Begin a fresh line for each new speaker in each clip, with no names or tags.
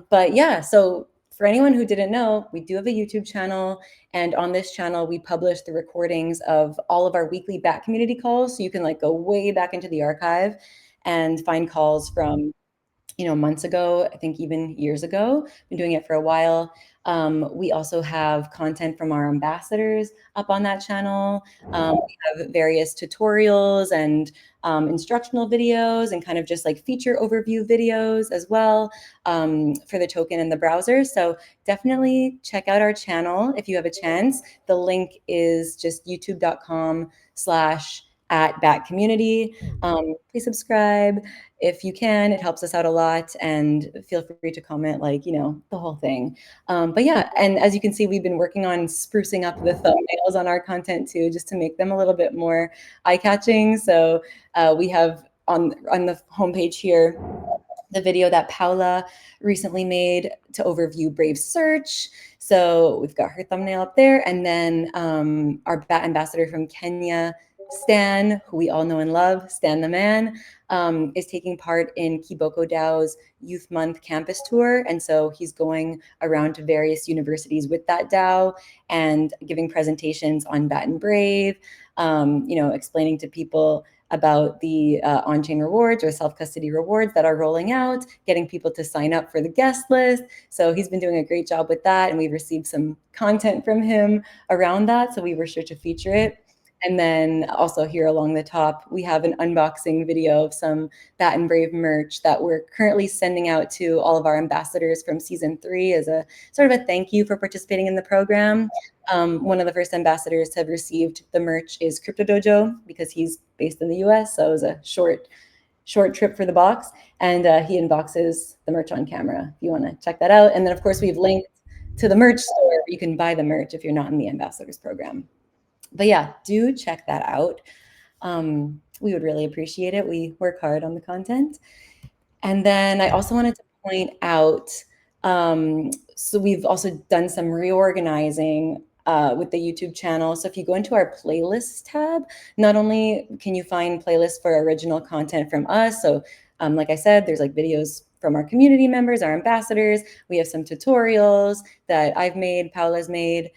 But yeah, so for anyone who didn't know, we do have a YouTube channel. And on this channel, we publish the recordings of all of our weekly Bat community calls. So you can like go way back into the archive and find calls from months ago, I think even years ago. Been doing it for a while. We also have content from our ambassadors up on that channel. We have various tutorials and instructional videos and kind of just like feature overview videos as well for the token and the browser. So definitely check out our channel if you have a chance. The link is just youtube.com/@batcommunity. Please subscribe if you can. It helps us out a lot, and feel free to comment, like, the whole thing. But yeah, and as you can see, we've been working on sprucing up the thumbnails on our content too, just to make them a little bit more eye-catching. So we have on the homepage here the video that Paula recently made to overview Brave Search. So we've got her thumbnail up there, and then our Bat ambassador from Kenya, Stan, who we all know and love, Stan the Man, is taking part in Kiboko DAO's Youth Month campus tour. And so he's going around to various universities with that DAO and giving presentations on Bat and Brave, explaining to people about the on-chain rewards or self-custody rewards that are rolling out, getting people to sign up for the guest list. So he's been doing a great job with that, and we've received some content from him around that, so we were sure to feature it. And then also here along the top, we have an unboxing video of some Bat and Brave merch that we're currently sending out to all of our ambassadors from season 3 as a sort of a thank you for participating in the program. One of the first ambassadors to have received the merch is Crypto Dojo, because he's based in the US, so it was a short trip for the box, and he unboxes the merch on camera if you want to check that out. And then of course we've linked to the merch store where you can buy the merch if you're not in the ambassadors program. But yeah, do check that out. We would really appreciate it. We work hard on the content. And then I also wanted to point out, so we've also done some reorganizing with the YouTube channel. So if you go into our playlists tab, not only can you find playlists for original content from us, so like I said, there's like videos from our community members, our ambassadors. We have some tutorials that I've made, Paula's made.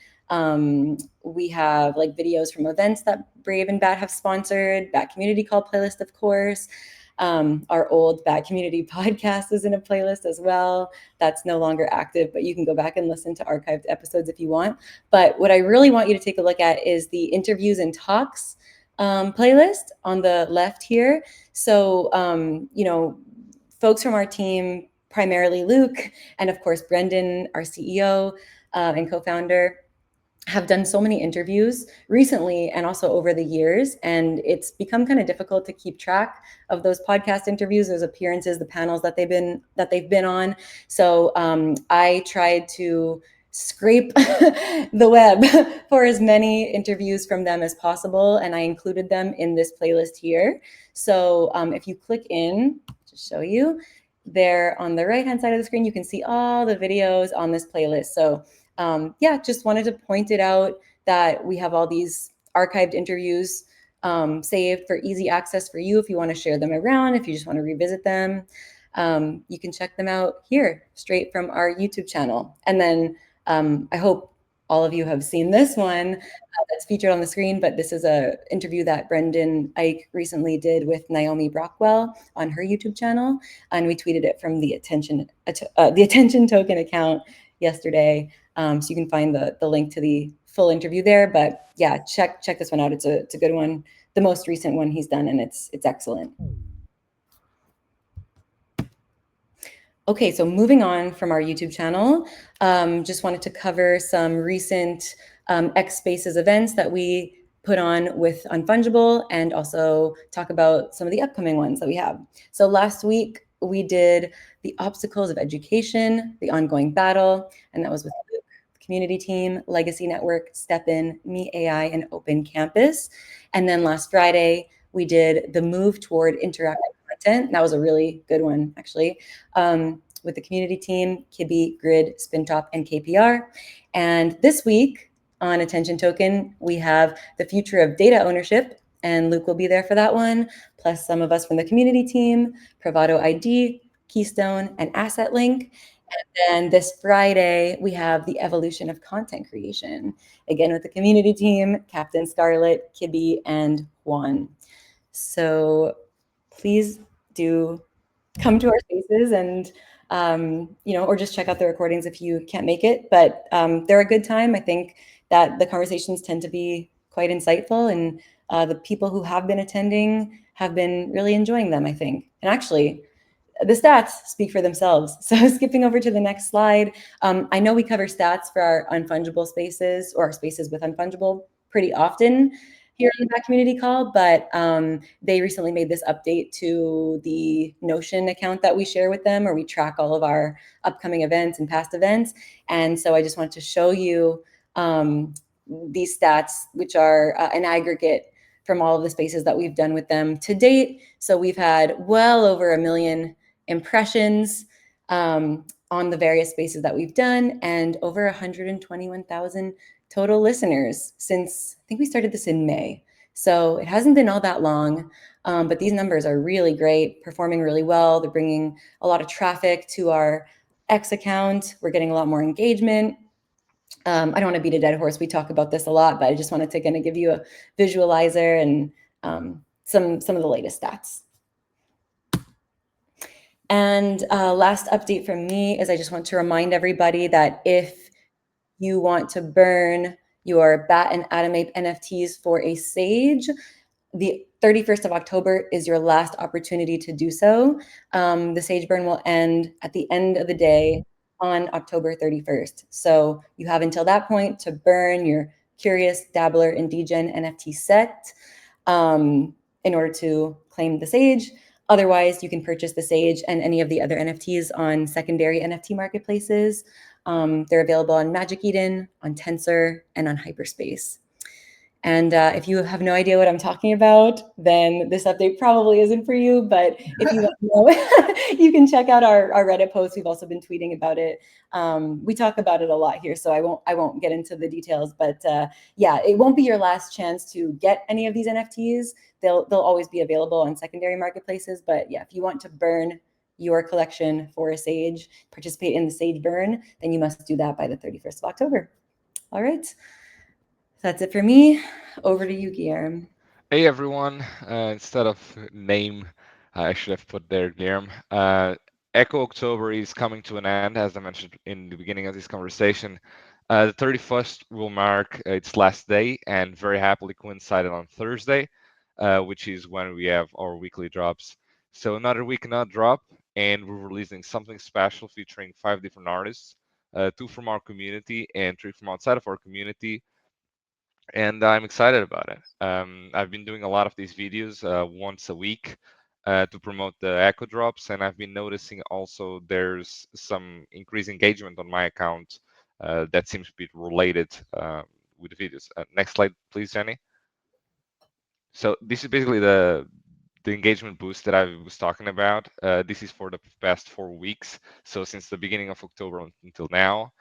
We have like videos from events that Brave and Bat have sponsored, Bat Community Call playlist, of course. Our old Bat Community podcast is in a playlist as well. That's no longer active, but you can go back and listen to archived episodes if you want. But what I really want you to take a look at is the interviews and talks playlist on the left here. So, folks from our team, primarily Luke, and of course, Brendan, our CEO and co-founder, have done so many interviews recently and also over the years, and it's become kind of difficult to keep track of those podcast interviews, those appearances, the panels that they've been on. So I tried to scrape the web for as many interviews from them as possible, and I included them in this playlist here. So if you click in to show you, there on the right hand side of the screen, you can see all the videos on this playlist. So just wanted to point it out that we have all these archived interviews saved for easy access for you if you want to share them around, if you just want to revisit them. You can check them out here straight from our YouTube channel. And then I hope all of you have seen this one that's featured on the screen, but this is an interview that Brendan Ike recently did with Naomi Brockwell on her YouTube channel, and we tweeted it from the Attention Token account yesterday. So you can find the link to the full interview there. But yeah, check this one out. It's a good one, the most recent one he's done, and it's excellent. Okay, so moving on from our YouTube channel, just wanted to cover some recent X Spaces events that we put on with Unfungible, and also talk about some of the upcoming ones that we have. So last week we did the Obstacles of Education, the ongoing battle, and that was with Luke, community team, Legacy Network, STEPN, Me AI, and Open Campus. And then last Friday we did the Move Toward Interactive Content. That was a really good one, actually, with the community team, Kibby, Grid, Spintop, and KPR. And this week on Attention Token, we have the future of data ownership, and Luke will be there for that one, plus some of us from the community team, Bravado ID, Keystone, and Asset Link. And this Friday, we have the evolution of content creation, again with the community team, Captain Scarlet, Kibby, and Juan. So please do come to our spaces and or just check out the recordings if you can't make it. But they're a good time. I think that the conversations tend to be quite insightful, and the people who have been attending have been really enjoying them, I think. And actually, the stats speak for themselves. So skipping over to the next slide, I know we cover stats for our unfungible spaces or our spaces with unfungible pretty often here on the Back Community Call, but they recently made this update to the Notion account that we share with them, or we track all of our upcoming events and past events. And so I just wanted to show you these stats, which are an aggregate from all of the spaces that we've done with them to date. So we've had well over 1 million impressions on the various spaces that we've done, and over 121,000 total listeners since I think we started this in May. So it hasn't been all that long, but these numbers are really great, performing really well. They're bringing a lot of traffic to our X account. We're getting a lot more engagement. I don't want to beat a dead horse. We talk about this a lot, but I just wanted to kind of give you a visualizer and some of the latest stats. And last update from me is I just want to remind everybody that if you want to burn your Bat and Atomape NFTs for a Sage, the 31st of October is your last opportunity to do so. The Sage burn will end at the end of the day on October 31st. So you have until that point to burn your Curious Dabbler and Degen NFT set in order to claim the Sage. Otherwise, you can purchase the Sage and any of the other NFTs on secondary NFT marketplaces. They're available on Magic Eden, on Tensor, and on Hyperspace. And if you have no idea what I'm talking about, then this update probably isn't for you. But if you want to know, you can check out our Reddit post. We've also been tweeting about it. We talk about it a lot here, so I won't get into the details. But yeah, it won't be your last chance to get any of these NFTs. They'll always be available on secondary marketplaces. But yeah, if you want to burn your collection for a Sage, participate in the Sage burn, then you must do that by the 31st of October. All right. That's it for me. Over to you, Guillermo.
Hey everyone, instead of name, I should have put there Guillermo. Echo October is coming to an end, as I mentioned in the beginning of this conversation. The 31st will mark its last day and very happily coincided on Thursday, which is when we have our weekly drops. So another week, another drop, and we're releasing something special featuring 5 different artists, 2 from our community and 3 from outside of our community, and I'm excited about it. I've been doing a lot of these videos once a week to promote the Echo Drops, and I've been noticing also there's some increased engagement on my account that seems to be related with the videos. Next slide, please, Jenny. So this is basically the engagement boost that I was talking about. This is for the past 4 weeks, so since the beginning of October until now.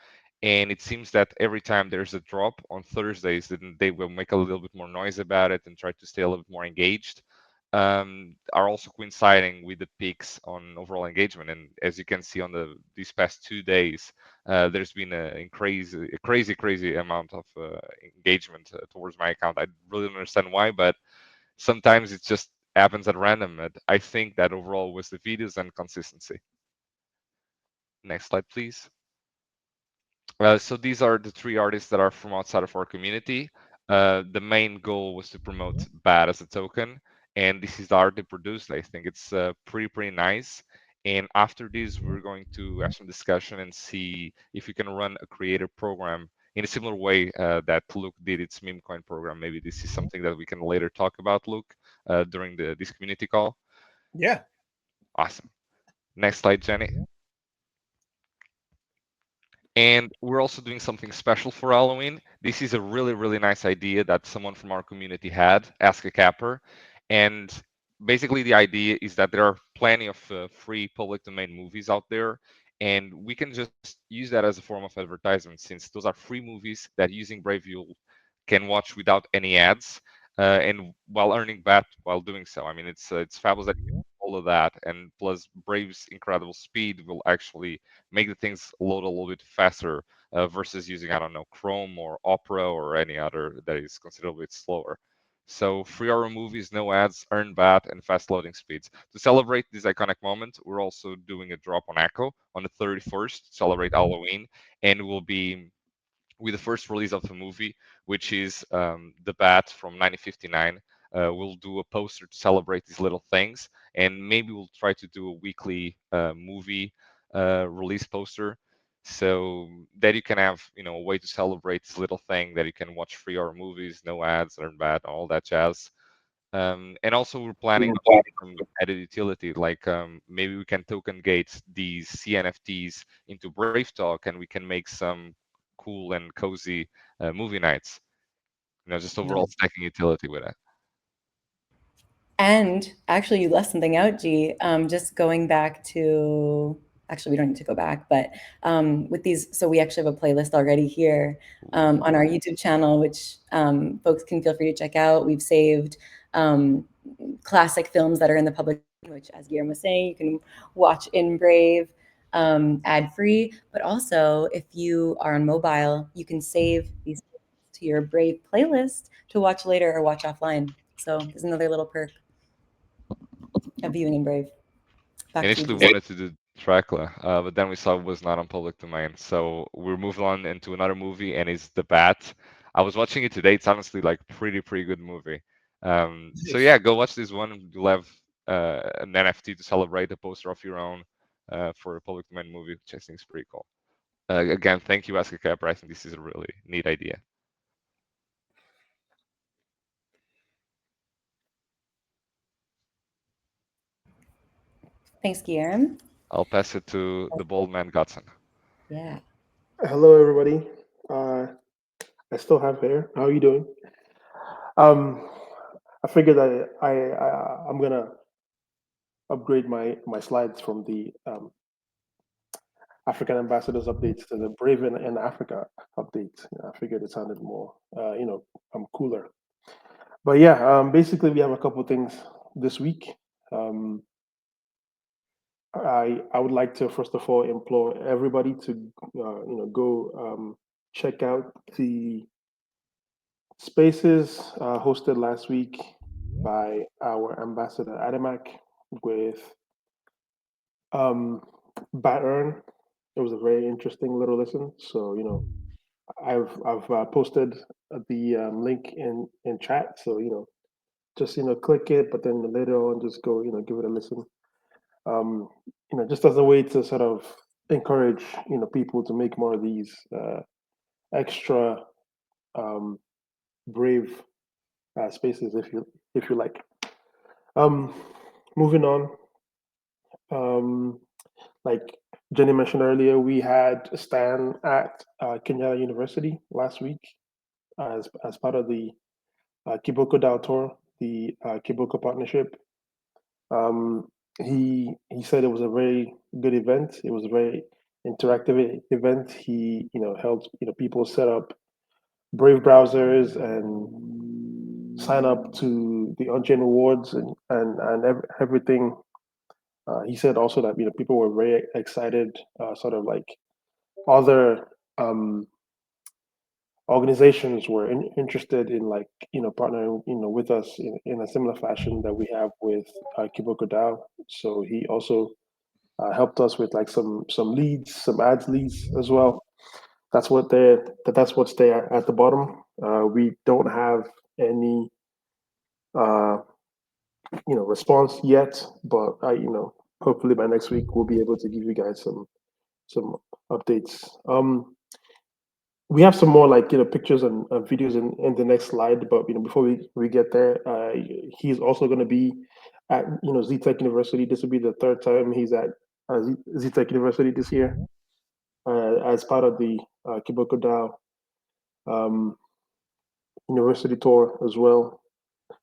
And it seems that every time there's a drop on Thursdays, then they will make a little bit more noise about it and try to stay a little bit more engaged. Are also coinciding with the peaks on overall engagement. And as you can see on these past 2 days, there's been a crazy amount of engagement towards my account. I really don't understand why, but sometimes it just happens at random. And I think that overall was the videos and consistency. Next slide, please. So these are the 3 artists that are from outside of our community. The main goal was to promote Bad as a token, and this is the art they produced. I think it's pretty nice. And after this, we're going to have some discussion and see if we can run a creator program in a similar way that Luke did its meme coin program. Maybe this is something that we can later talk about, Luke, during this community call.
Yeah.
Awesome. Next slide, Jenny. And we're also doing something special for Halloween. This is a really nice idea that someone from our community had, Ask a Capper. And basically, the idea is that there are plenty of free public domain movies out there. And we can just use that as a form of advertisement, since those are free movies that using Brave you can watch without any ads and while earning BAT while doing so. I mean, it's fabulous. all of that, and plus Brave's incredible speed will actually make the things load a little bit faster versus using, I don't know, Chrome or Opera or any other that is considerably slower. So 3 hour movies, no ads, earn bat, and fast loading speeds. To celebrate this iconic moment, we're also doing a drop on Echo on the 31st to celebrate Halloween, and we'll be with the first release of the movie, which is The Bat from 1959. We'll do a poster to celebrate these little things, and maybe we'll try to do a weekly movie release poster, so that you can have, a way to celebrate this little thing, that you can watch 3 hour movies, no ads, learn bad, all that jazz. And also we're planning some added utility, like maybe we can token gate these CNFTs into Brave Talk, and we can make some cool and cozy movie nights. Just overall
No.
stacking utility with it.
And actually, you left something out, G. Just going back to, actually, we don't need to go back, but with these, so we actually have a playlist already here on our YouTube channel, which folks can feel free to check out. We've saved classic films that are in the public, which, as Guillermo was saying, you can watch in Brave ad free. But also, if you are on mobile, you can save these to your Brave playlist to watch later or watch offline. So there's another little perk of viewing in Brave. Back to you,
Initially
Giuseppe.
wanted to do Dracula, but then we saw it was not on public domain, so we're moving on into another movie, and it's The Bat. I was watching it today. It's honestly like pretty good movie. So yeah, go watch this one. You'll have an NFT to celebrate, a poster of your own for a public domain movie, which I think is pretty cool. Again, thank you, Aska Cap. I think this is a really neat idea.
Thanks, Guillermo.
I'll pass it to the bold man Godson.
Yeah.
Hello, everybody. Uh, I still have hair. How are you doing? Um, I figured I'm gonna upgrade my slides from the African ambassadors updates to the Brave in Africa updates. I figured it sounded more, cooler. But yeah, basically we have a couple things this week. Um, I would like to first of all implore everybody to go check out the spaces hosted last week by our ambassador Adamak with um, Baturn. It was a very interesting little listen. So I've posted the link in chat. So just click it, but then later on just go give it a listen. Just as a way to sort of encourage people to make more of these extra um, brave spaces, if you like. Um, moving on, um, like Jenny mentioned earlier, we had Stan at Kenyatta University last week as part of the Kiboko Dao tour, the Kiboko partnership. Um, he said it was a very good event. It was a very interactive event. He helped people set up Brave browsers and sign up to the on-chain rewards and everything. He said also that people were very excited, sort of like other um, organizations were interested in like partnering with us in a similar fashion that we have with Kiboko DAO. So he also helped us with like some leads, some ads leads as well. That's what's there at the bottom. We don't have any uh, response yet, but hopefully by next week we'll be able to give you guys some updates. We have some more like pictures and videos in the next slide, but before we get there, he's also going to be at ZTech University. This will be the third time he's at ZTech University this year as part of the Kiboko DAO um, university tour as well.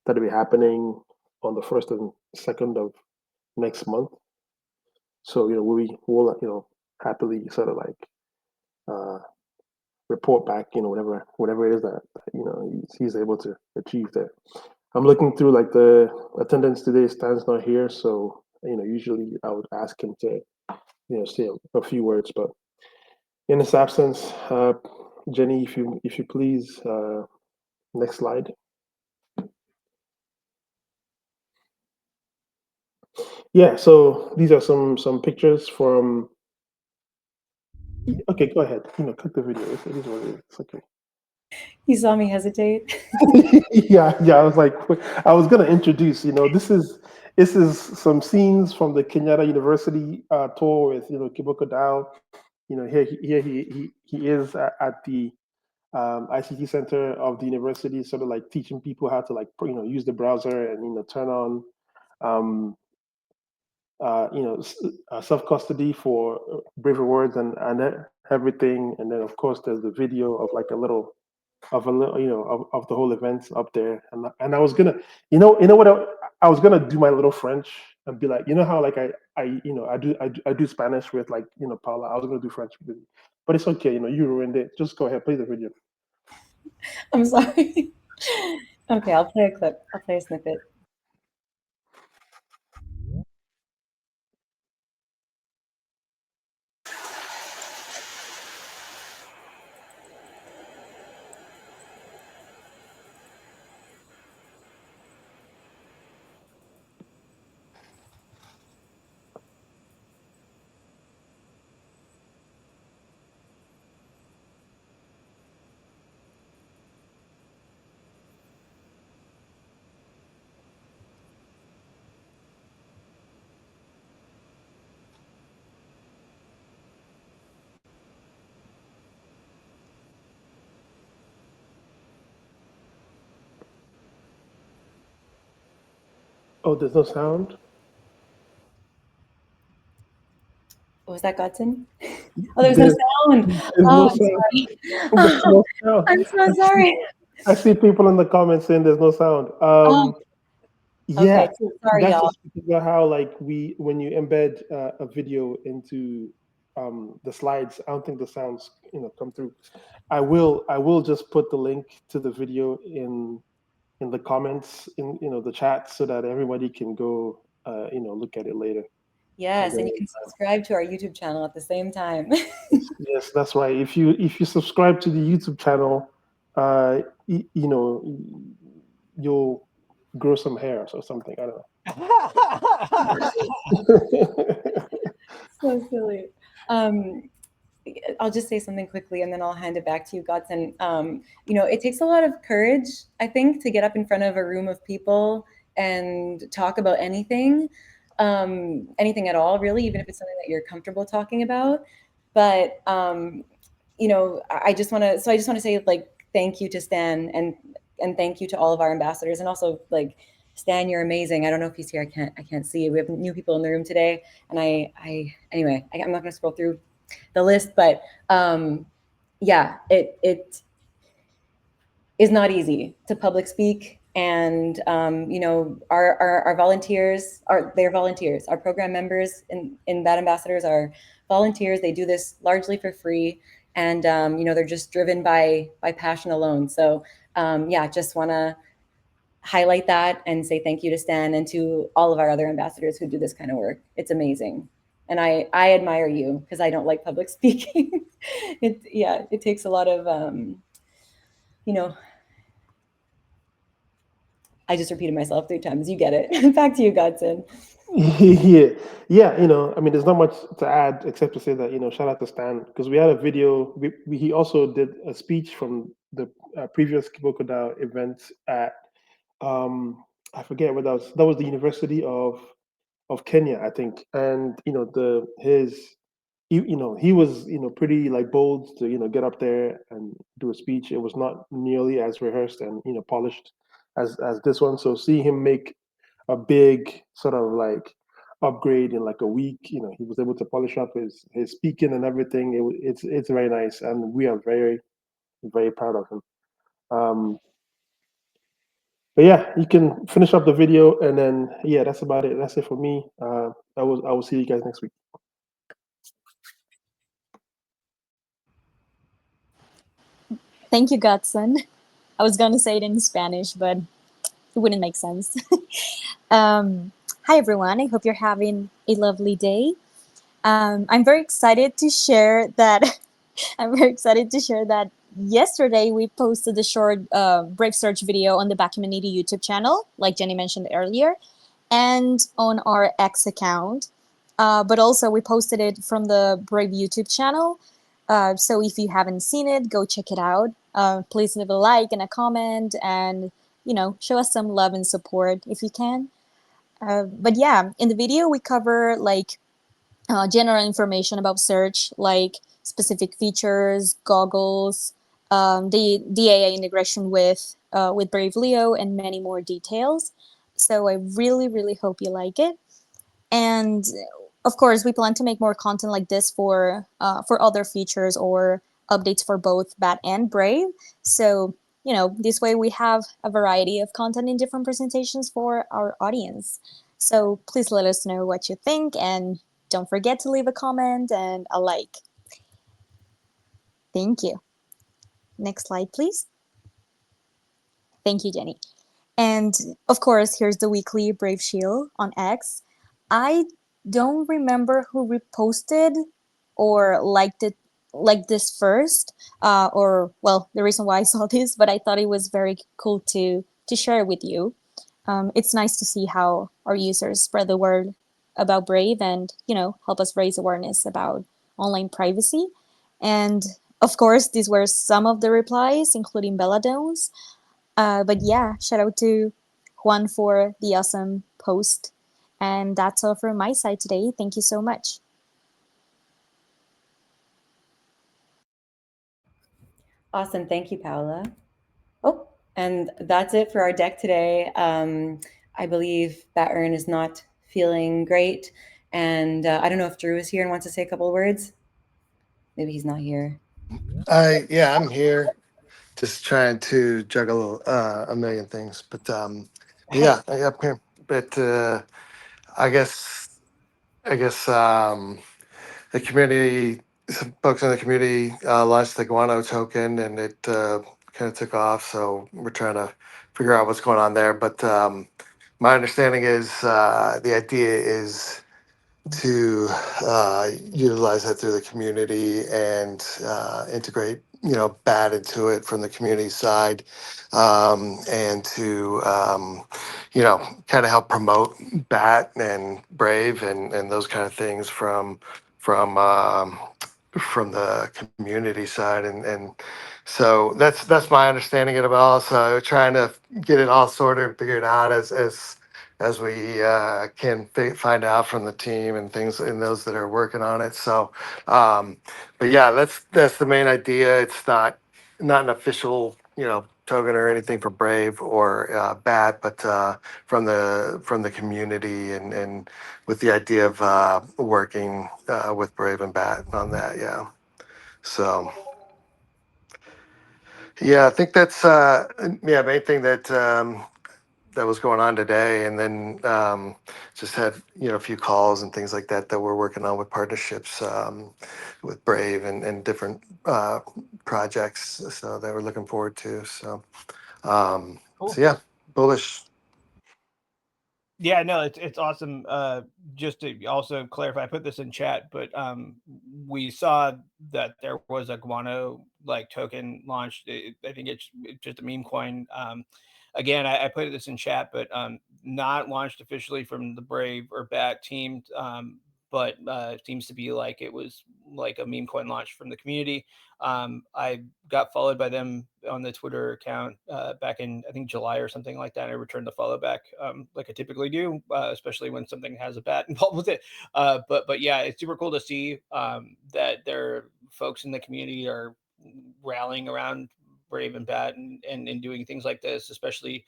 That'll be happening on the 1st and 2nd of next month. So we'll happily sort of like uh, report back whatever it is that he's able to achieve there. I'm looking through like the attendance today. Stan's not here, so usually I would ask him to, say a few words, but in his absence, Jenny, if you please, next slide. Yeah, so these are some pictures from. Okay, go ahead. Cut the video. It is what it is. It's okay.
You saw me hesitate.
Yeah. I was like, I was gonna introduce. This is some scenes from the Kenyatta University tour with Kiboko Dao. Here he is at the ICT center of the university, sort of like teaching people how to use the browser and turn on um, self custody for braver words and everything. And then of course there's the video of like a little of the whole event up there. And I was gonna what I was gonna do my little French and be like, how like I do Spanish with Paula. I was gonna do French with you, but it's okay. You ruined it. Just go ahead, play the video.
I'm sorry. Okay, I'll play a clip. I'll play a snippet.
Oh, there's no sound.
Was that Godson? Oh, there's no sound.
There's
Oh,
no
I'm
sound.
sorry.
There's no sound.
I'm so sorry.
I see people in the comments saying there's no sound.
Oh,
Yeah,
okay. Sorry,
that's
y'all.
just because of how when you embed a video into the slides, I don't think the sounds come through. I will just put the link to the video in the comments in the chat so that everybody can go look at it later.
Yes, and you can subscribe to our YouTube channel at the same time.
Yes, that's right. If you subscribe to the YouTube channel, you'll grow some hairs or something. I don't know.
So silly. I'll just say something quickly and then I'll hand it back to you, Godson. It takes a lot of courage, I think, to get up in front of a room of people and talk about anything at all, really, even if it's something that you're comfortable talking about. But I just want to say thank you to Stan and thank you to all of our ambassadors, and also Stan, you're amazing. I don't know if he's here. I can't see. We have new people in the room today, and anyway, I'm not going to scroll through the list, but it is not easy to public speak. And our volunteers they're volunteers. Our program members in Bad Ambassadors are volunteers. They do this largely for free, and they're just driven by passion alone. So just want to highlight that and say thank you to Stan and to all of our other ambassadors who do this kind of work. It's amazing. And I admire you because I don't like public speaking. It takes a lot of I just repeated myself 3 times. You get it. Back to you, Godson.
Yeah. I mean, there's not much to add except to say that shout out to Stan, because we had a video. He also did a speech from the previous Kiboko Dao event at I forget what that was. That was the University of Kenya, I think. And he was pretty bold to get up there and do a speech. It was not nearly as rehearsed and polished as this one. So see him make a big sort of upgrade in a week. He was able to polish up his speaking and everything. It's very nice, and we are very, very proud of him. But yeah, you can finish up the video, and then that's about it. That's it for me. I will see you guys next week.
Thank you, Godson. I was going to say it in Spanish, but it wouldn't make sense. Hi everyone, I hope you're having a lovely day. I'm very excited to share that. I'm very excited to share that yesterday we posted a short Brave Search video on the Bat Community YouTube channel, like Jenny mentioned earlier, and on our X account. But also we posted it from the Brave YouTube channel. So if you haven't seen it, go check it out. Please leave a like and a comment, and show us some love and support if you can. But yeah, in the video we cover like general information about search, like specific features, goggles, the AI integration with Brave Leo, and many more details. So I really, really hope you like it. And of course, we plan to make more content like this for other features or updates for both Bat and Brave. So this way we have a variety of content in different presentations for our audience. So please let us know what you think, and don't forget to leave a comment and a like. Thank you. Next slide, please. Thank you, Jenny. And of course, here's the weekly Brave Shield on X. I don't remember who reposted or liked it, like this first, or well, the reason why I saw this, but I thought it was very cool to share with you. It's nice to see how our users spread the word about Brave and help us raise awareness about online privacy. And of course, these were some of the replies, including Belladones. But yeah, shout out to Juan for the awesome post. And that's all from my side today. Thank you so much.
Awesome. Thank you, Paola. Oh, and that's it for our deck today. I believe Batern is not feeling great. And I don't know if Drew is here and wants to say a couple of words. Maybe he's not here.
Yeah, I'm here, just trying to juggle a million things. But yeah, I'm here. But I guess the community, some folks in the community launched the Guano token, and it kind of took off. So we're trying to figure out what's going on there. But my understanding is the idea is to utilize that through the community and integrate, BAT into it from the community side, and to, kind of help promote BAT and Brave and those kind of things from from the community side, and so that's my understanding of it all. So trying to get it all sorted and figured out as we can find out from the team and things and those that are working on it. So, but yeah, that's the main idea. It's not an official, token or anything for Brave or BAT, but from the community and with the idea of working with Brave and BAT on that. Yeah. So. Yeah, I think that's main thing that that was going on today, and then just had a few calls and things like that that we're working on with partnerships with Brave and different projects, so that we're looking forward to. So
Cool.
so yeah, bullish.
Yeah, no, it's awesome. Just to also clarify, I put this in chat, but we saw that there was a Guano like token launched. I think it's just a meme coin. Again, I put this in chat, but not launched officially from the Brave or BAT team. But it seems to be like it was like a meme coin launch from the community. I got followed by them on the Twitter account back in, I think, July or something like that. I returned the follow back like I typically do, especially when something has a bat involved with it. But yeah, it's super cool to see that there are folks in the community are rallying around Brave and Bat and doing things like this, especially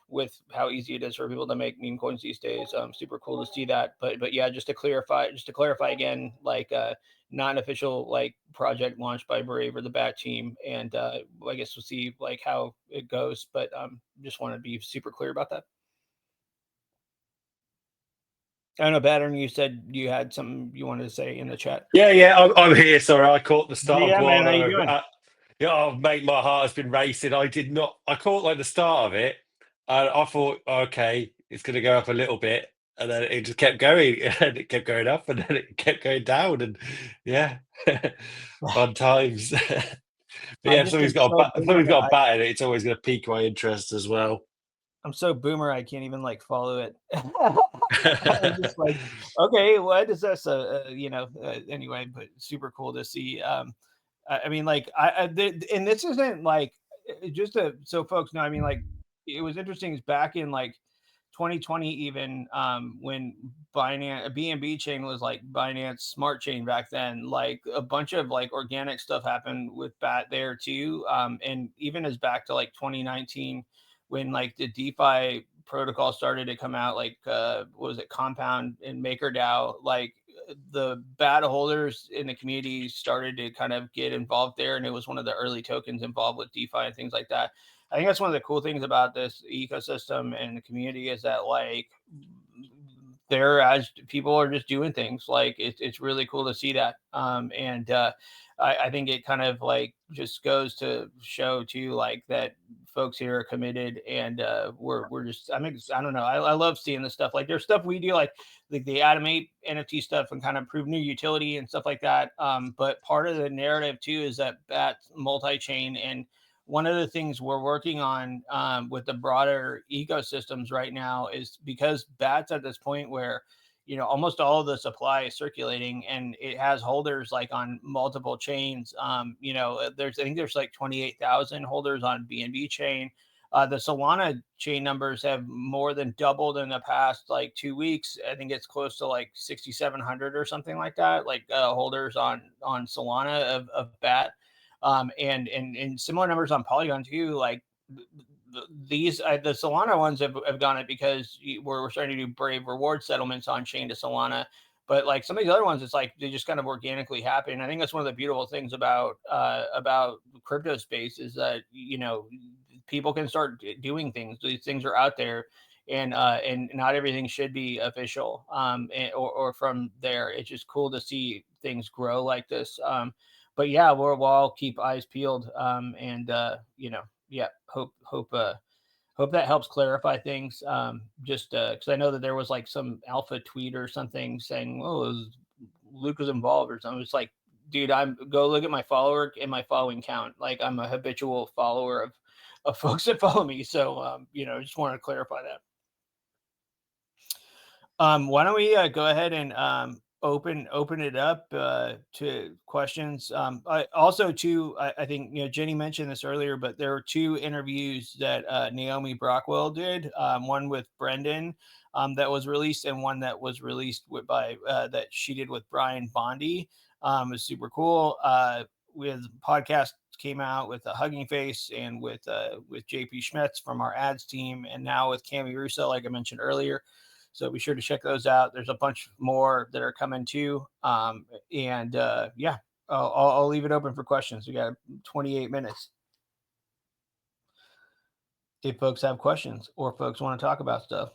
with how easy it is for people to make meme coins these days. Super cool to see that. But yeah, just to clarify again, like not an official like project launched by Brave or the Bat team, and I guess we'll see like how it goes. But just want to be super clear about that. I don't know, Battern, you said you had something you wanted to say in the chat.
Yeah, I'm here. Sorry, I caught the start
Yeah,
of
man, how you
Guano.
doing?
Oh, mate, my heart has been racing. I caught like the start of it, and I thought, okay, it's going to go up a little bit, and then it just kept going, and it kept going up, and then it kept going down, and yeah, fun times. But yeah,
I
if
just
somebody's
am
got
so
if somebody's
boomer.
got a bat in it, it's always going to pique my interest as well.
I'm so boomer, I can't even like follow it. I'm just like, okay, what is this? Anyway, but super cool to see. I mean, like, and this isn't like just so folks know. I mean, like, it was interesting. Is back in like 2020, even when Binance BNB chain was like Binance Smart Chain back then. Like a bunch of like organic stuff happened with BAT there too. And even as back to like 2019, when like the DeFi protocol started to come out, like what was it, Compound and MakerDAO, like the BAT holders in the community started to kind of get involved there, and it was one of the early tokens involved with DeFi and things like that. I think that's one of the cool things about this ecosystem and the community is that like there as people are just doing things, like it's really cool to see that. I think it kind of like just goes to show too, like that folks here are committed, and we're just I don't know, I love seeing this stuff. Like there's stuff we do like the Atom 8 NFT stuff and kind of prove new utility and stuff like that. But part of the narrative too is that BAT's multi-chain, and one of the things we're working on with the broader ecosystems right now is because BAT's at this point where, you know, almost all of the supply is circulating and it has holders like on multiple chains. You know, I think there's like 28,000 holders on BNB chain. The Solana chain numbers have more than doubled in the past like 2 weeks. I think it's close to like 6,700 or something like that, like holders on Solana of BAT. And similar numbers on Polygon too. Like these, the Solana ones have gone up because we're starting to do Brave reward settlements on chain to Solana. But like some of these other ones, it's like they just kind of organically happen. I think that's one of the beautiful things about crypto space is that, you know, people can start doing things. These things are out there, and not everything should be official or from there. It's just cool to see things grow like this. But yeah, we'll all keep eyes peeled. You know, yeah, hope that helps clarify things. Just because I know that there was like some alpha tweet or something saying, "Oh, Luke was involved" or something. It's like, dude, go look at my follower and my following count. Like I'm a habitual follower of folks that follow me. So you know, just wanted to clarify that. Why don't we go ahead and open it up to questions. I also too, I think, you know, Jenny mentioned this earlier, but there were 2 interviews that Naomi Brockwell did. One with Brendan that was released, and one that was released that she did with Brian Bondi. It was super cool. With podcast came out with a Hugging Face and with JP Schmetz from our ads team, and now with Cami Russo, like I mentioned earlier. So be sure to check those out. There's a bunch more that are coming too. Yeah, I'll leave it open for questions. We got 28 minutes. If folks have questions or folks want to talk about stuff.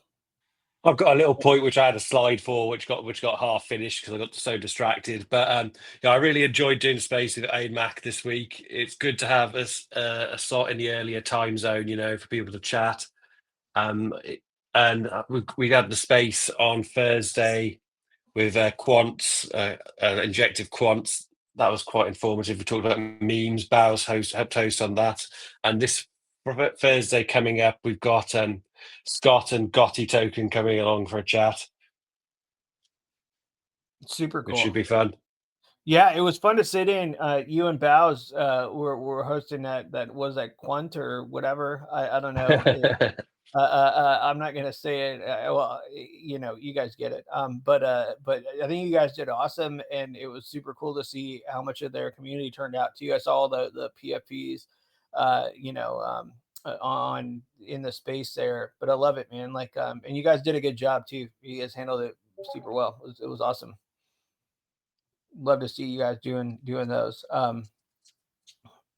I've got a little point which I had a slide for, which got half finished because I got so distracted. But yeah, I really enjoyed doing space with AMAC this week. It's good to have a slot in the earlier time zone, you know, for people to chat. And we had the space on Thursday with quants, injective quants. That was quite informative. We talked about memes. Bow's helped host on that. And this Thursday coming up, we've got Scott and Gotti Token coming along for a chat.
Super cool.
It should be fun.
Yeah, it was fun to sit in. You and Bows were hosting that was that Quant or whatever. I don't know. I'm not gonna say it. Well, you know, you guys get it. But I think you guys did awesome, and it was super cool to see how much of their community turned out too. I saw the PFPs, you know, on in the space there. But I love it, man. Like, and you guys did a good job too. You guys handled it super well. It was awesome. Love to see you guys doing those.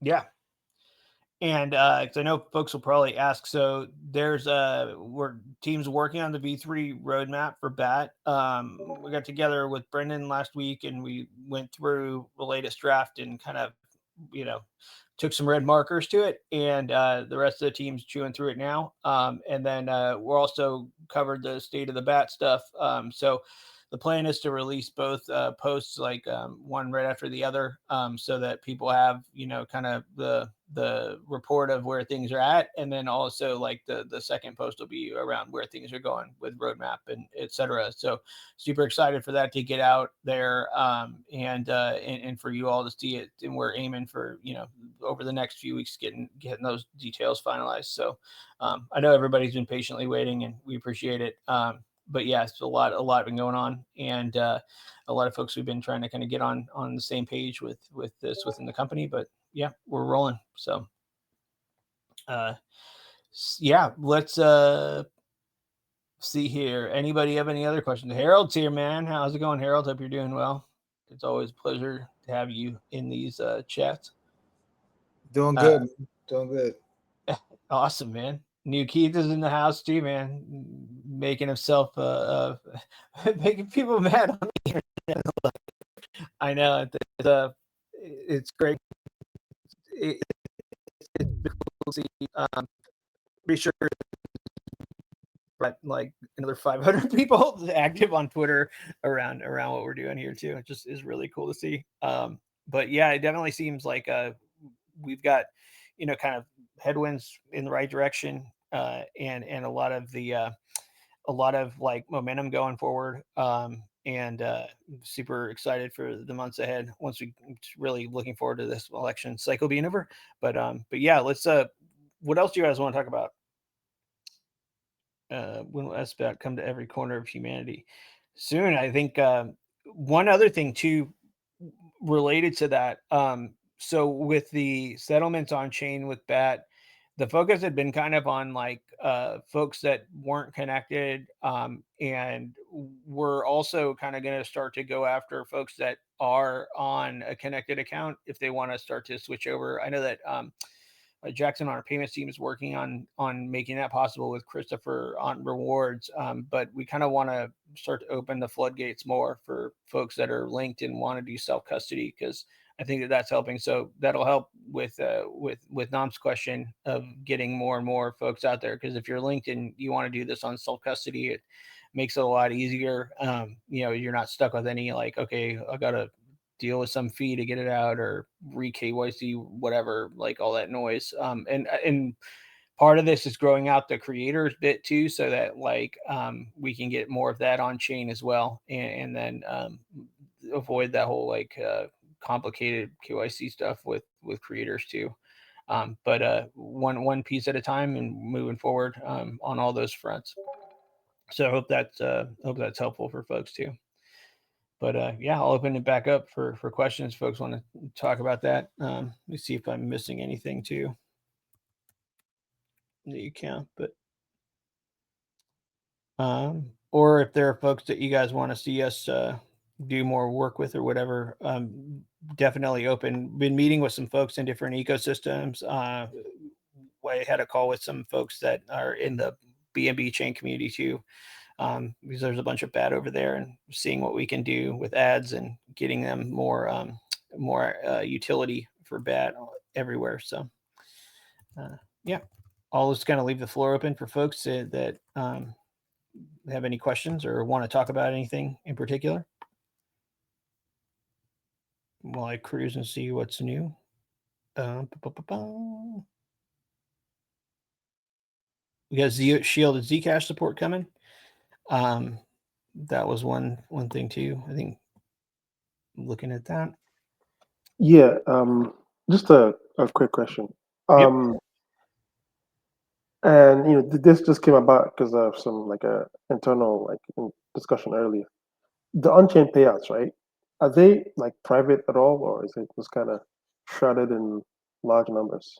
Yeah. And because I know folks will probably ask, so there's teams working on the V3 roadmap for BAT. We got together with Brendan last week and we went through the latest draft and kind of, you know, took some red markers to it, and the rest of the team's chewing through it now. And then we're also covered the state of the bat stuff. So the plan is to release both posts, like one right after the other, so that people have, kind of the report of where things are at. And then also like the second post will be around where things are going with roadmap and et cetera. So super excited for that to get out there, and for you all to see it. And we're aiming for, over the next few weeks, getting those details finalized. So I know everybody's been patiently waiting, and we appreciate it. But yeah, it's a lot been going on, and a lot of folks who've been trying to kind of get on the same page with this within the company. But yeah, we're rolling. So yeah, let's see here. Anybody have any other questions? Harold's here, man. How's it going, Harold? Hope you're doing well. It's always a pleasure to have you in these chats.
Doing good. Doing good.
Awesome, man. New Keith is in the house too, man, making himself making people mad on the internet. I know it's great. It's cool to see. Pretty sure like another 500 people active on Twitter around what we're doing here too. It just is really cool to see. But yeah, it definitely seems like we've got kind of headwinds in the right direction, and a lot of like momentum going forward, and super excited for the months ahead. Once we really looking forward to this election cycle being over. But yeah, let's what else do you guys want to talk about? When will SBAT come to every corner of humanity? Soon, I think. One other thing too, related to that. So with the settlements on chain with BAT, the focus had been kind of on like folks that weren't connected, and we're also kind of going to start to go after folks that are on a connected account if they want to start to switch over. I know that Jackson on our payments team is working on making that possible with Christopher on rewards, but we kind of want to start to open the floodgates more for folks that are linked and want to do self-custody, because I think that's helping. So that'll help with Nam's question of getting more and more folks out there, because if you're linked and you want to do this on self-custody, it makes it a lot easier. You're not stuck with any like, okay, I gotta deal with some fee to get it out, or re-KYC, whatever, like all that noise. And part of this is growing out the creators bit too, so that like we can get more of that on chain as well, and then avoid that whole like complicated KYC stuff with creators too. But one piece at a time and moving forward on all those fronts. So I hope that's helpful for folks too. But yeah, I'll open it back up for questions. Folks want to talk about that. Let me see if I'm missing anything too. The account, but or if there are folks that you guys want to see us do more work with or whatever, definitely open. Been meeting with some folks in different ecosystems. I had a call with some folks that are in the BNB chain community too. Because there's a bunch of BAT over there, and seeing what we can do with ads and getting them more utility for BAT everywhere. So yeah, I'll just kind of leave the floor open for folks that have any questions or want to talk about anything in particular while I cruise and see what's new. We got shielded Zcash support coming. That was one thing too. I think looking at that.
Yeah, just a quick question.
Yep.
And this just came about because of some like a internal discussion earlier. The on-chain payouts, right? Are they like private at all, or is it just kind of shrouded in large numbers?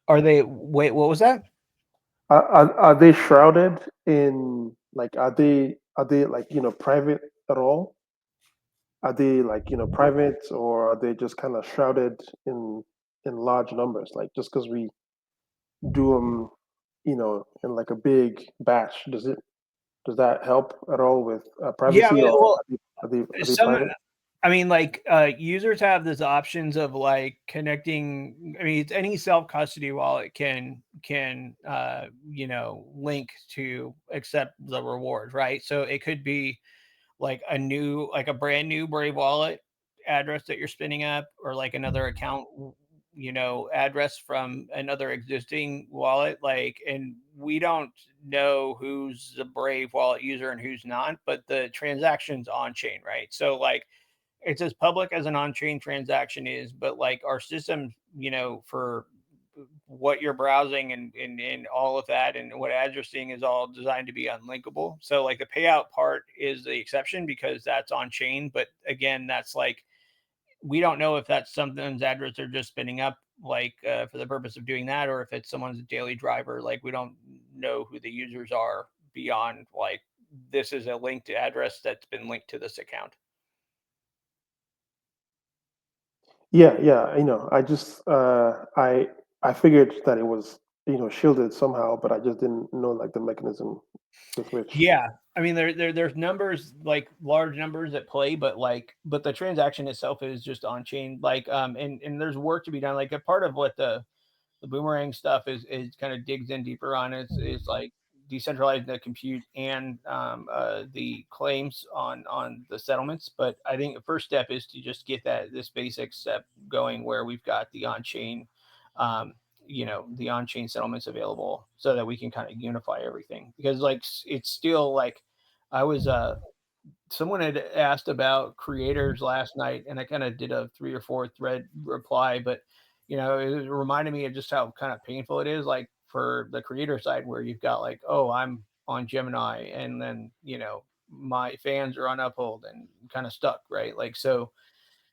Are they? Wait, what was that?
Are they shrouded in like are they like private at all? Are they like private, or are they just kind of shrouded in large numbers? Like just because we do them, in like a big batch, does that help at all with privacy?
Yeah,
or
well,
are they private?
I mean, like users have these options of like connecting. I mean, it's any self custody wallet can you know, link to accept the reward, right? So it could be like a brand new Brave wallet address that you're spinning up, or like another account, you know, address from another existing wallet. Like, and we don't know who's the Brave wallet user and who's not, but the transaction's on chain, right? So like, it's as public as an on-chain transaction is, but like our system, you know, for what you're browsing and all of that and what ads you're seeing is all designed to be unlinkable. So like the payout part is the exception because that's on chain. But again, that's like, we don't know if that's someone's address they're just spinning up like for the purpose of doing that, or if it's someone's daily driver. Like we don't know who the users are beyond like, this is a linked address that's been linked to this account.
Yeah, yeah. I just I figured that it was shielded somehow, but I just didn't know like the mechanism with which.
Yeah, I mean there's numbers, like large numbers at play, but the transaction itself is just on chain. Like and there's work to be done. Like a part of what the boomerang stuff is kind of digs in deeper on is like decentralizing the compute and the claims on the settlements. But I think the first step is to just get this basic step going where we've got the on chain you know, the on-chain settlements available so that we can kind of unify everything. Because like it's still like I was someone had asked about creators last night and I kind of did a 3 or 4 thread reply, but you know, it reminded me of just how kind of painful it is like for the creator side where you've got like, oh, I'm on Gemini and then, you know, my fans are on Uphold and kind of stuck, right? Like, so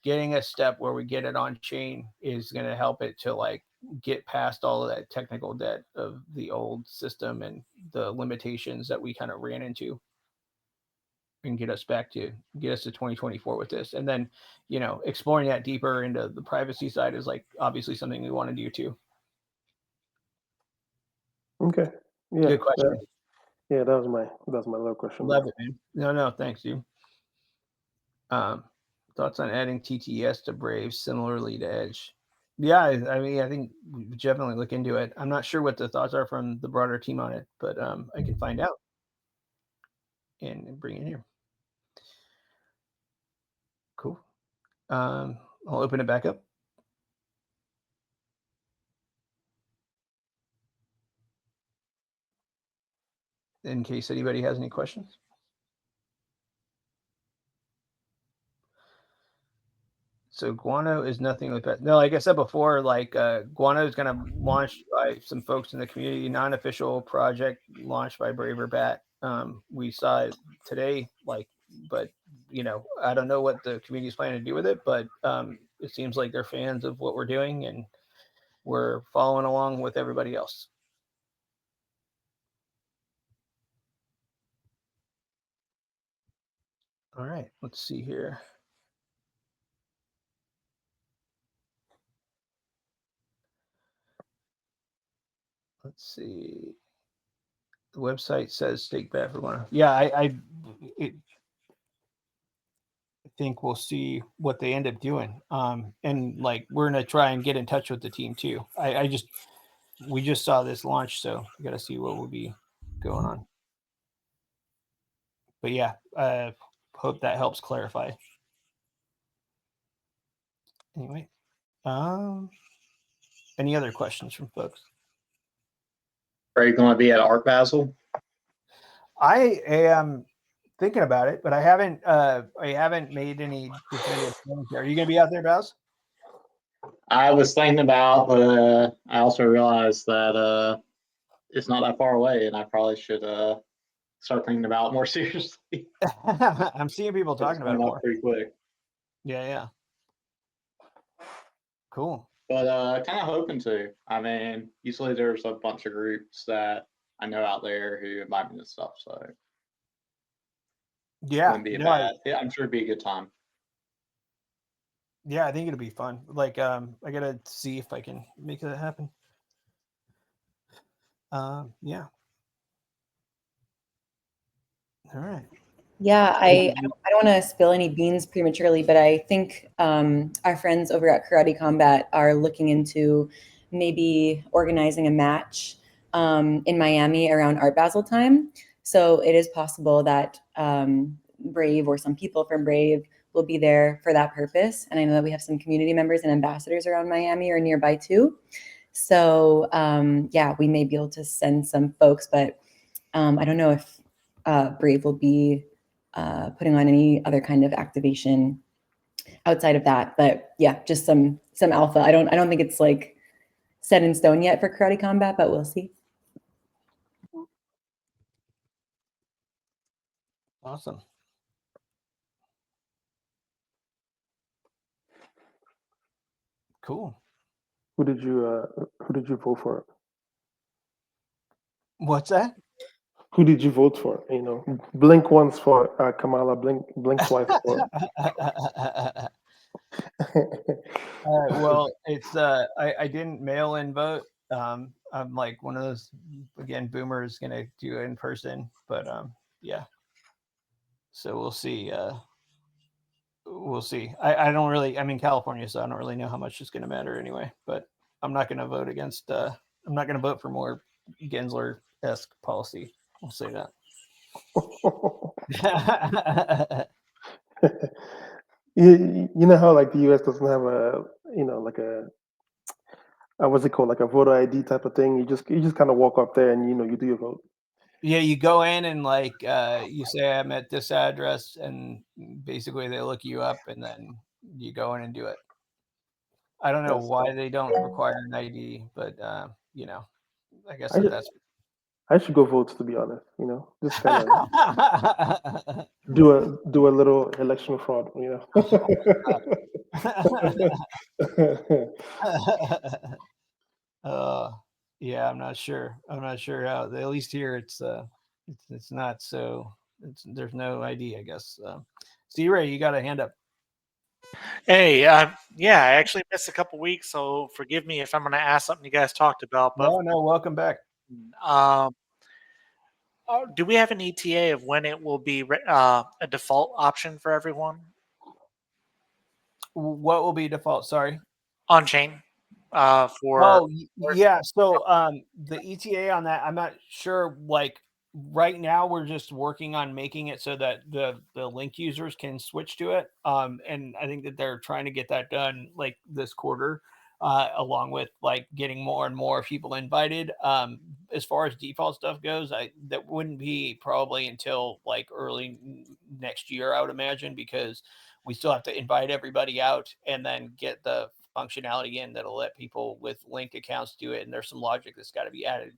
getting a step where we get it on chain is going to help it to like get past all of that technical debt of the old system and the limitations that we kind of ran into, and get us to 2024 with this. And then, you know, exploring that deeper into the privacy side is like obviously something we want to do too.
Okay. Yeah.
Good question.
Yeah, that was my little question.
Love it, man. No, thanks, you. Thoughts on adding TTS to Brave similarly to Edge? Yeah, I mean, I think we definitely look into it. I'm not sure what the thoughts are from the broader team on it, but I can find out and bring it here. Cool. I'll open it back up. In case anybody has any questions. So Guano is nothing like that. No, like I said before, like Guano is going to launch by some folks in the community, non-official project launched by Braver Bat. We saw it today, like, but you know, I don't know what the community is planning to do with it, but it seems like they're fans of what we're doing and we're following along with everybody else. All right, let's see here. Let's see. The website says stake bet for Guano. Yeah, I think we'll see what they end up doing. And like we're gonna try and get in touch with the team too. We just saw this launch, so we got to see what will be going on. But yeah, hope that helps clarify. Anyway, any other questions from folks?
Are you going to be at Art Basel?
I am thinking about it, but I haven't made any definitive plans there. Are you going to be out there, Baz?
I was thinking about, but I also realized that it's not that far away, and I probably should start thinking about it more seriously.
I'm seeing people talking about it more.
Pretty quick.
Yeah. Cool.
But kind of hoping to. I mean, usually there's a bunch of groups that I know out there who invite me to stuff, so
yeah,
wouldn't be bad. Yeah, I'm sure it'd be a good time.
Yeah, I think it'll be fun. Like, I gotta see if I can make that happen. Yeah. All right.
Yeah, I don't want to spill any beans prematurely, but I think our friends over at Karate Combat are looking into maybe organizing a match in Miami around Art Basel time. So it is possible that Brave or some people from Brave will be there for that purpose. And I know that we have some community members and ambassadors around Miami or nearby too. So yeah, we may be able to send some folks, but I don't know if Brave will be putting on any other kind of activation outside of that. But yeah, just some alpha. I don't think it's like set in stone yet for Karate Combat, but we'll see.
Awesome. Cool.
Who did you vote for?
What's that?
Who did you vote for? You know, blink once for Kamala, blink twice for.
Well, it's I didn't mail in vote. I'm like one of those, again, boomers gonna do it in person, but yeah. So we'll see. We'll see. I don't really. I'm in California, so I don't really know how much it's gonna matter anyway. But I'm not gonna vote against. I'm not gonna vote for more Gensler-esque policy. I'll say that.
You know how like the U.S. doesn't have a like a what's it called, like a voter ID type of thing. You just kind of walk up there and you do your vote.
Yeah, you go in and like you say I'm at this address, and basically they look you up, and then you go in and do it. I don't know why they don't require an ID, but you know, I guess that's.
I should go vote, to be honest. Just kind of do a little election fraud.
Yeah, I'm not sure. I'm not sure how. At least here, it's not so. There's no ID, I guess. C-Ray, you got a hand up.
Hey, yeah, I actually missed a couple weeks, so forgive me if I'm going to ask something you guys talked about. But
No, welcome back.
Do we have an ETA of when it will be a default option for everyone?
What will be default? Sorry.
On chain.
Oh yeah. So the ETA on that, I'm not sure. Like right now, we're just working on making it so that the link users can switch to it. And I think that they're trying to get that done like this quarter, along with like getting more and more people invited. As far as default stuff goes, that wouldn't be probably until like early next year, I would imagine, because we still have to invite everybody out and then get the functionality in that'll let people with link accounts do it. And there's some logic that's got to be added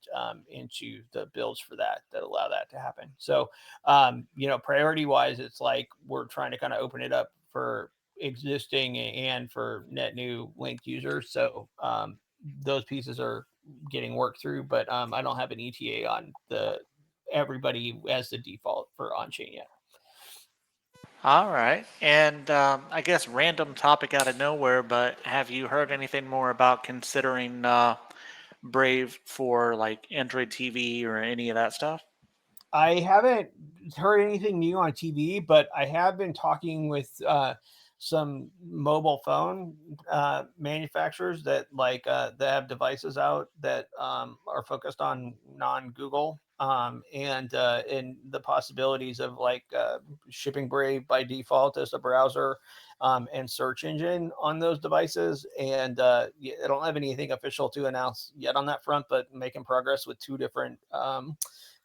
into the builds for that allow that to happen. So, priority wise, it's like we're trying to kind of open it up for existing and for net new link users. So those pieces are getting worked through, but I don't have an ETA on everybody as the default for on-chain yet.
All right. And I guess random topic out of nowhere, but have you heard anything more about considering Brave for like Android TV or any of that stuff?
I haven't heard anything new on TV, but I have been talking with some mobile phone manufacturers that that have devices out that are focused on non-Google and the possibilities of shipping Brave by default as a browser and search engine on those devices. And I don't have anything official to announce yet on that front, but making progress with two different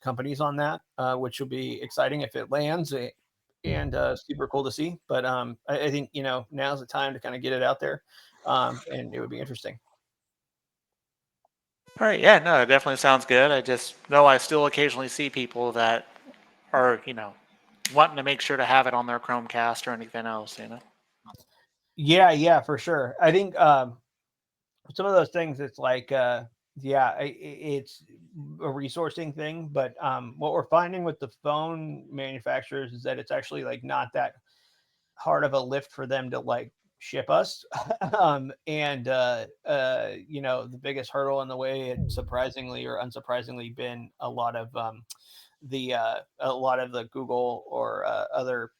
companies on that, which will be exciting if it lands and super cool to see. But I think now's the time to kind of get it out there, and it would be interesting.
All right, yeah, no, it definitely sounds good. I just know I still occasionally see people that are wanting to make sure to have it on their Chromecast or anything else.
Yeah, for sure. I think some of those things, it's like it's a resourcing thing, but what we're finding with the phone manufacturers is that it's actually like not that hard of a lift for them to like ship us. And the biggest hurdle in the way had surprisingly or unsurprisingly been a lot of a lot of the Google or other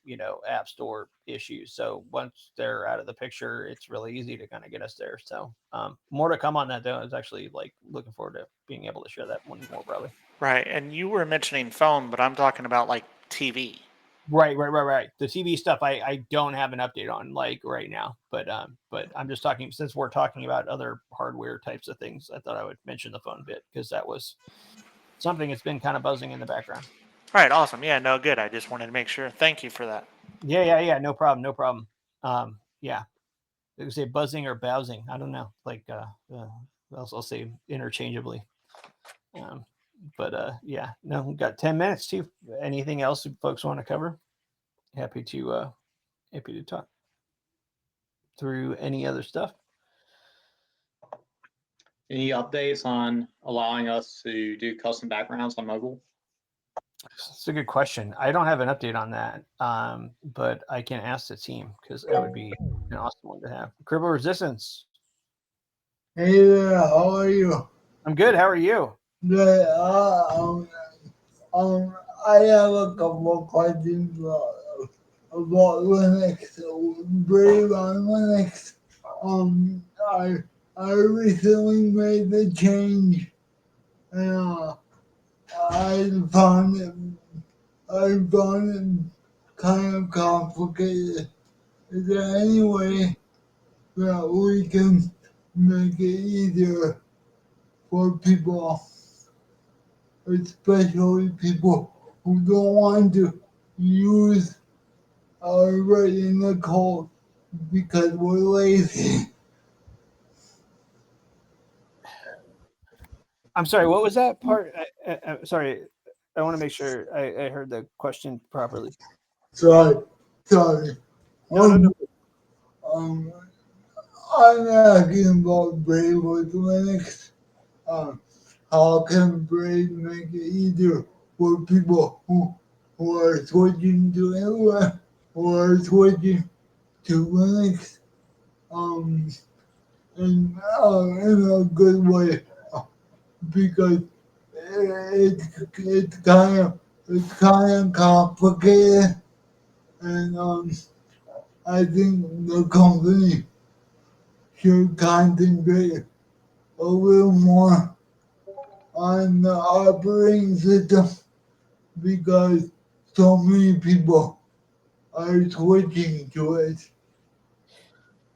app store issues. So once they're out of the picture, it's really easy to kind of get us there. So more to come on that, though. I was actually like looking forward to being able to share that one more broadly.
Right, and you were mentioning phone, but I'm talking about like TV.
Right. The TV stuff I don't have an update on like right now, but I'm just talking, since we're talking about other hardware types of things, I thought I would mention the phone bit because that was something that's been kind of buzzing in the background.
All right, awesome. Yeah, no, good. I just wanted to make sure. Thank you for that.
Yeah. No problem. Yeah. They would say buzzing or bowsing. I don't know. Like, I'll say interchangeably. Yeah, no, we've got 10 minutes too. Anything else you folks want to cover? Happy to talk through any other stuff.
Any updates on allowing us to do custom backgrounds on mobile?
It's a good question. I don't have an update on that, but I can ask the team because that would be an awesome one to have. Cribble Resistance.
Hey there, how are you?
I'm good. How are you?
Good. I have a couple of questions about Linux. Brave on Linux. I recently made the change, and I found it kind of complicated. Is there any way that we can make it easier for people, especially people who don't want to use writing the code because we're lazy?
I'm sorry, what was that part? Sorry, I want to make sure I heard the question properly.
Sorry.
No.
I'm asking about Brave with Linux. How can Brave make it easier for people who are switching to Linux or switching to Linux? In a good way, because it's kind of complicated, and I think the company should concentrate a little more on the operating system because so many people are switching to it.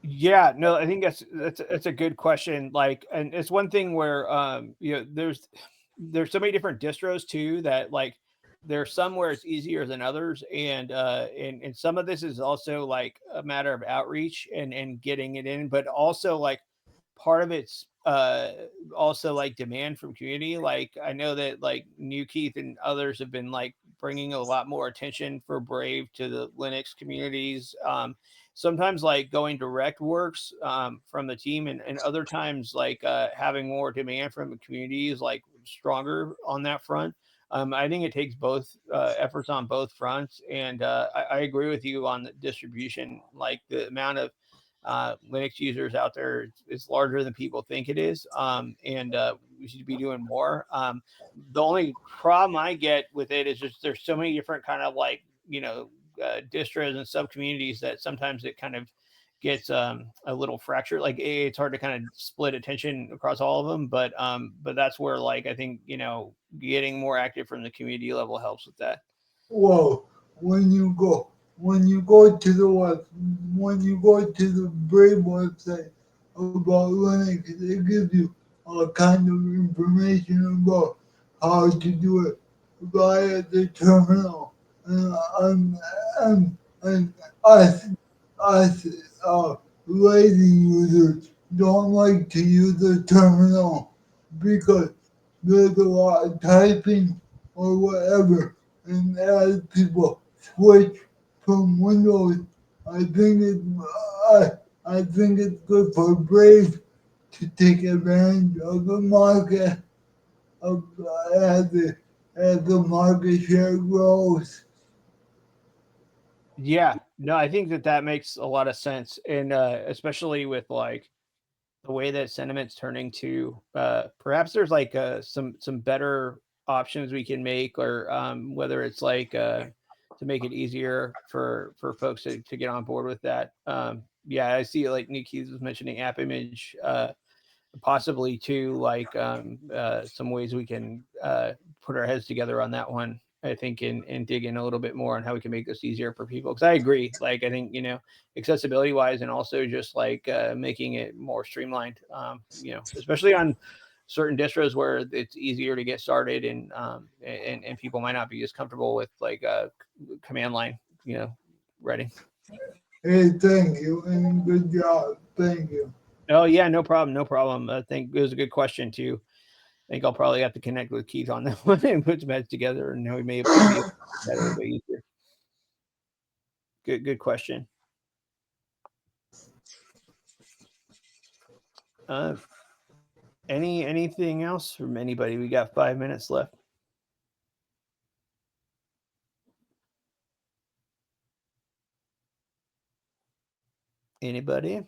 Yeah, no, I think that's a good question. Like, and it's one thing where there's so many different distros too that like there's some where it's easier than others, and some of this is also like a matter of outreach and getting it in, but also like part of it's also like demand from community. Like I know that like New Keith and others have been like bringing a lot more attention for Brave to the Linux communities. Sometimes like going direct works from the team, and other times like having more demand from the community is like stronger on that front. I think it takes both efforts on both fronts, and I agree with you on the distribution. Like the amount of Linux users out there is larger than people think it is, and we should be doing more. The only problem I get with it is just there's so many different kind of like distros and sub communities that sometimes it kind of gets a little fractured. Like it's hard to kind of split attention across all of them, but that's where like I think getting more active from the community level helps with that.
Well, when you go to the Brave website about Linux, it gives you all kind of information about how to do it via the terminal. And us lazy users don't like to use the terminal because there's a lot of typing or whatever. And as people switch from Windows, I think it's good for Brave to take advantage of the market as the market share grows.
Yeah, no, I think that makes a lot of sense, and especially with like the way that sentiment's turning to perhaps there's like some better options we can make, or whether it's like to make it easier for folks to get on board with that. Yeah, I see like Nick Hughes was mentioning app image, possibly too, like some ways we can put our heads together on that one, I think, and dig in a little bit more on how we can make this easier for people. Because I agree, like I think, you know, accessibility wise, and also just like making it more streamlined, you know, especially on certain distros where it's easier to get started, and people might not be as comfortable with like command line, you know, writing.
Hey, thank you and good job. Thank you.
Oh yeah, no problem, no problem. I think it was a good question too. I think I'll probably have to connect with Keith on that one and put some heads together, and we may be able to do that a little bit easier. Good question. Anything else from anybody? We got 5 minutes left. Anybody?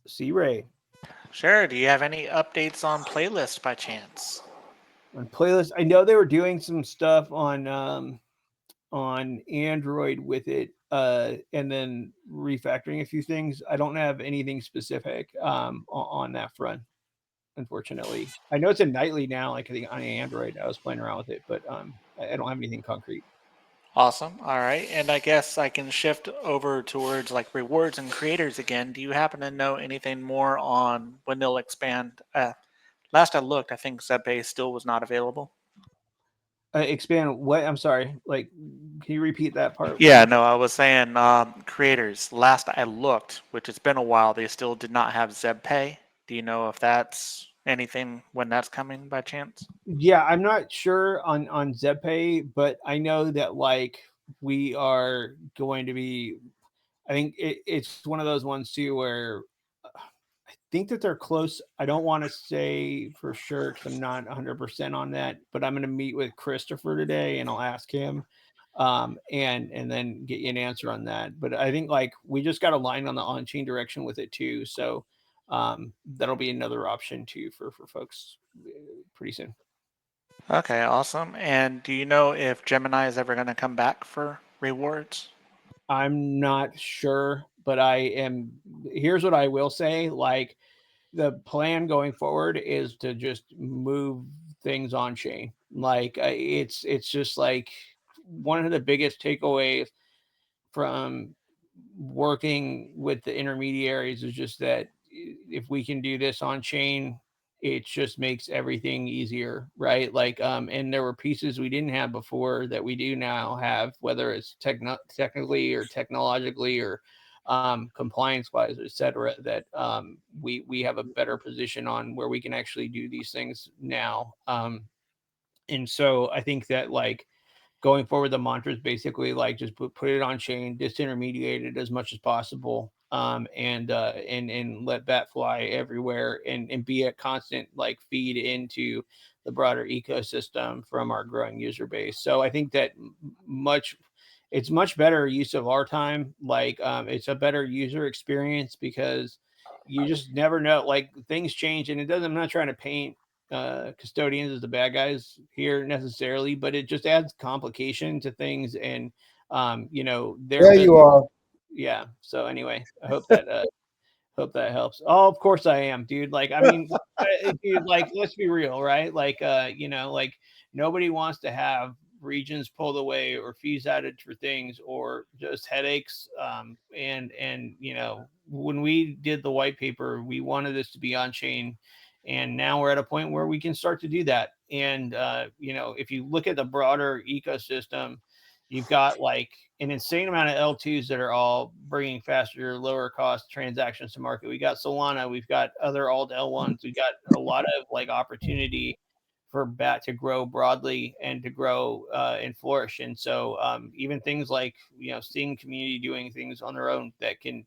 C-Ray.
Sure. Do you have any updates on Playlist by chance?
On Playlist, I know they were doing some stuff on Android with it, and then refactoring a few things. I don't have anything specific on that front, unfortunately. I know it's a nightly now, like I think on Android. I was playing around with it, but I don't have anything concrete.
Awesome. All right. And I guess I can shift over towards like rewards and creators again. Do you happen to know anything more on when they'll expand? Last I looked, I think ZebPay still was not available.
Expand what? I'm sorry. Like, can you repeat that part?
Yeah, no, I was saying creators. Last I looked, which it's been a while, they still did not have ZebPay. Do you know if that's anything when that's coming by chance?
Yeah, I'm not sure on ZebPay, but I know that like we are going to be. I think it's one of those ones too where I think that they're close. I don't want to say for sure because I'm not 100% on that, but I'm going to meet with Christopher today and I'll ask him, and then get you an answer on that. But I think like we just got aligned on the on-chain direction with it too, so that'll be another option too for folks pretty soon.
Okay, awesome. And do you know if Gemini is ever going to come back for rewards?
I'm not sure, but here's what I will say. Like the plan going forward is to just move things on chain. Like it's just like one of the biggest takeaways from working with the intermediaries is just that if we can do this on chain, it just makes everything easier, right? Like and there were pieces we didn't have before that we do now have, whether it's technically or technologically or compliance wise, et cetera, that we have a better position on where we can actually do these things now. And so I think that like going forward, the mantra is basically like just put it on chain, disintermediate it as much as possible, and let that fly everywhere, and be a constant like feed into the broader ecosystem from our growing user base. So I think that it's much better use of our time. Like it's a better user experience because you just never know. Like things change, and I'm not trying to paint custodians as the bad guys here necessarily, but it just adds complication to things, and you know,
There you are.
Yeah. So anyway, I hope that helps. Oh, of course I am, dude. Like, I mean, dude, like, let's be real, right? Like, you know, like nobody wants to have regions pulled away or fees added for things or just headaches. And you know, when we did the white paper, we wanted this to be on chain, and now we're at a point where we can start to do that. And you know, if you look at the broader ecosystem, you've got like an insane amount of L2s that are all bringing faster, lower cost transactions to market. We got Solana, we've got other alt L1s, we've got a lot of like opportunity for BAT to grow broadly and to grow and flourish. And so even things like, you know, seeing community doing things on their own that can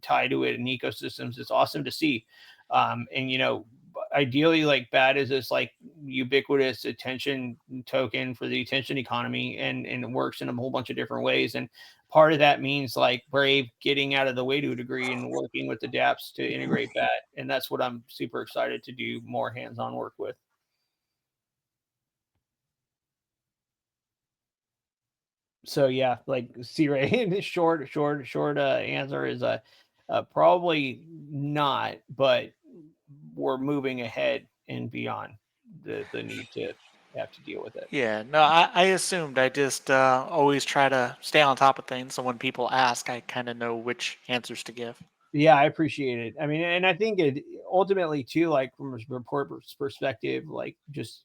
tie to it in ecosystems, it's awesome to see. And, you know, ideally like BAT is this like ubiquitous attention token for the attention economy, and it works in a whole bunch of different ways. And part of that means like Brave getting out of the way to a degree and working with the dApps to integrate that. And that's what I'm super excited to do more hands-on work with. So yeah, like C-Ray, the short answer is probably not, but we're moving ahead and beyond the need to have to deal with it.
Yeah, no, I assumed. I just always try to stay on top of things, so when people ask, I kind of know which answers to give.
Yeah, I appreciate it. I mean, and I think it ultimately too, like from a report perspective, like just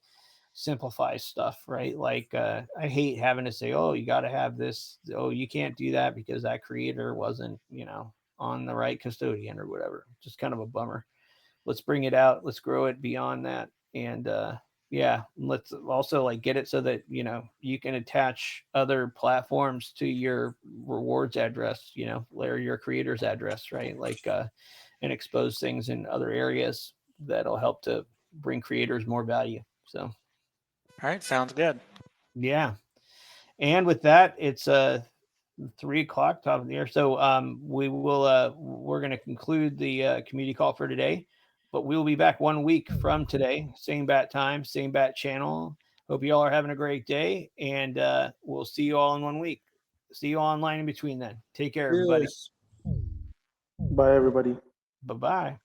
simplifies stuff, right? Like I hate having to say, oh, you got to have this, oh, you can't do that because that creator wasn't, on the right custodian or whatever. Just kind of a bummer. Let's bring it out, let's grow it beyond that. And yeah, let's also like get it so that you can attach other platforms to your rewards address, or your creator's address, right? Like and expose things in other areas that'll help to bring creators more value. So
all right, sounds good.
Yeah. And with that, it's 3 o'clock, top of the air. So we're going to conclude the community call for today, but we'll be back 1 week from today, same bat time, same bat channel. Hope you all are having a great day, and we'll see you all in 1 week. See you online in between then. Take care, everybody.
Bye, everybody.
Bye-bye.